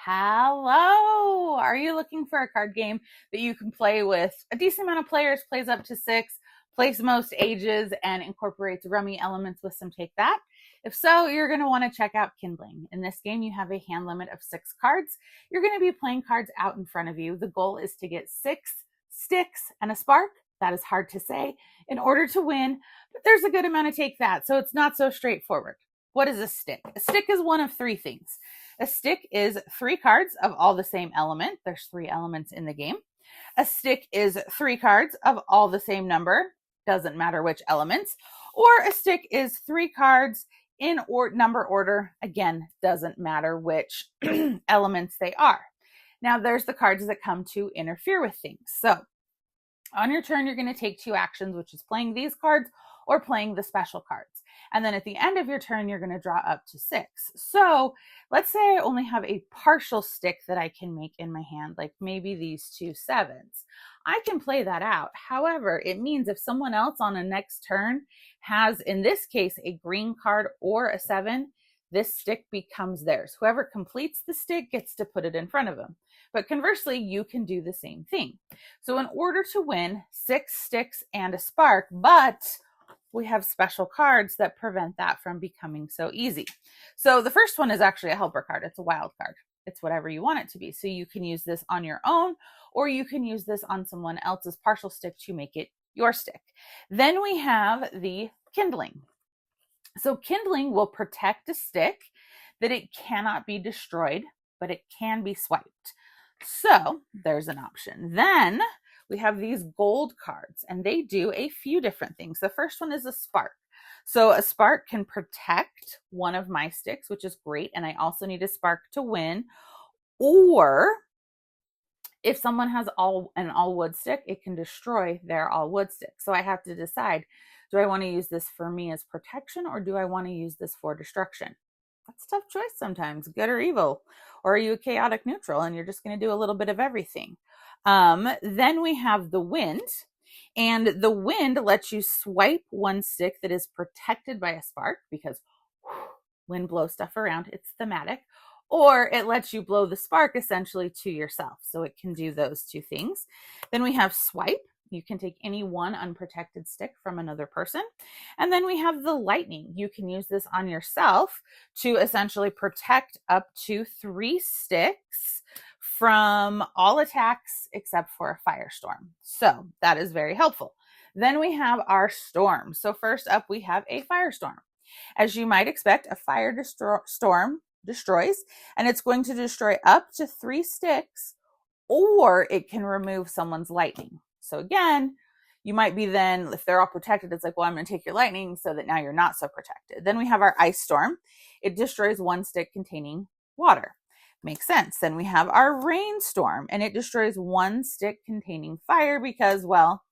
Hello! Are you looking for a card game that you can play with a decent amount of players, plays up to 6, plays most ages, and incorporates rummy elements with some take that? If so, you're going to want to check out Kindling. In this game, you have a hand limit of 6 cards. You're going to be playing cards out in front of you. The goal is to get 6 sticks and a spark. That is hard to say in order to win, but there's a good amount of take that, so it's not so straightforward. What is a stick? A stick is one of 3 things. A stick is 3 cards of all the same element. There's 3 elements in the game. A stick is 3 cards of all the same number. Doesn't matter which elements. Or a stick is 3 cards in number order. Again, doesn't matter which elements they are. Now there's the cards that come to interfere with things. So on your turn, you're going to take 2 actions, which is playing these cards or playing the special cards. And then at the end of your turn, you're going to draw up to 6. So let's say I only have a partial stick that I can make in my hand, like maybe these 2 7s. I can play that out. However, it means if someone else on a next turn has, in this case, a green card or a 7, this stick becomes theirs. Whoever completes the stick gets to put it in front of them. But conversely, you can do the same thing. So in order to win, 6 sticks and a spark, but we have special cards that prevent that from becoming so easy. So the first one is actually a helper card. It's a wild card. It's whatever you want it to be. So you can use this on your own, or you can use this on someone else's partial stick to make it your stick. Then we have the kindling. So kindling will protect a stick that it cannot be destroyed, but it can be swiped. So there's an option. Then we have these gold cards, and they do a few different things. The first one is a spark. So a spark can protect one of my sticks, which is great. And I also need a spark to win. Or if someone has an all wood stick, it can destroy their all wood stick. So I have to decide, do I want to use this for me as protection, or do I want to use this for destruction? That's a tough choice sometimes, good or evil. Or are you a chaotic neutral and you're just going to do a little bit of everything? Then we have the wind, and the wind lets you swipe one stick that is protected by a spark, because wind blows stuff around. It's thematic. Or it lets you blow the spark essentially to yourself. So it can do those 2 things. Then we have swipe. You can take any one unprotected stick from another person. And then we have the lightning. You can use this on yourself to essentially protect up to 3 sticks from all attacks except for a firestorm. So that is very helpful. Then we have our storm. So first up, we have a firestorm. As you might expect, a storm destroys, and it's going to destroy up to 3 sticks, or it can remove someone's lightning. So again, you might be then, if they're all protected, it's like, well, I'm going to take your lightning so that now you're not so protected. Then we have our ice storm. It destroys 1 stick containing water. Makes sense. Then we have our rainstorm, and it destroys 1 stick containing fire because, well,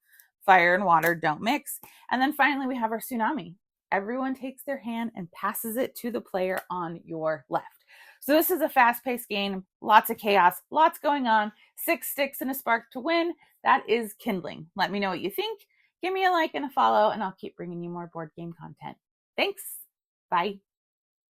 fire and water don't mix. And then finally, we have our tsunami. Everyone takes their hand and passes it to the player on your left. So this is a fast-paced game, lots of chaos, lots going on, 6 sticks and a spark to win. That is Kindling. Let me know what you think. Give me a like and a follow, and I'll keep bringing you more board game content. Thanks. Bye.